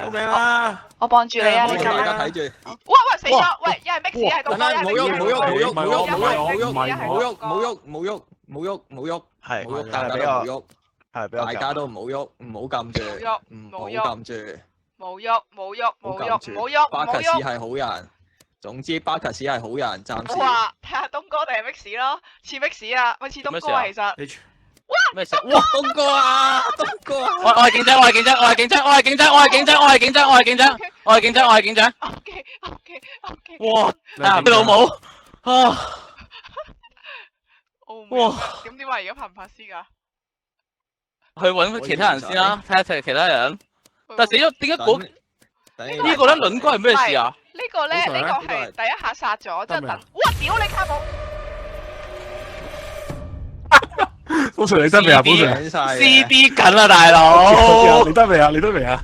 救命啊！我幫住你啊！你大咁樣。家睇住。喂喂，死咗！喂，一係 mix，一係東哥，一係冇喐冇喐冇喐冇喐冇喐冇喐冇冇喐冇喐冇喐冇喐冇喐係冇喐，大家都唔好喐，大家都唔好喐，唔好撳住，唔好撳住，冇喐冇喐唔好冇喐撳住。冇喐巴克斯冇喐。係好人，總之巴克斯係好人，暫時。哇！睇下東哥定係 mix 咯，似 mix 啊，喂似東哥啊，其實。你咩事？哇，東哥啊，東哥啊！我係警長，我係警長，我係警長，我係警長，我係警長，我係警長，我係警長，我係警長，我係警長。 OK OK OK。哇！啊，你老母啊！哇！咁點啊？而家拍唔拍屍㗎？去揾其他人先啦，睇下其他人。但死咗，點解嗰呢個咧輪哥係咩事啊？呢個咧，呢個係第一下殺咗，之後等。哇！屌你卡姆！寶 Sir 你得未啊？寶 Sir CD 緊啊，大佬！你得未啊？你得未啊？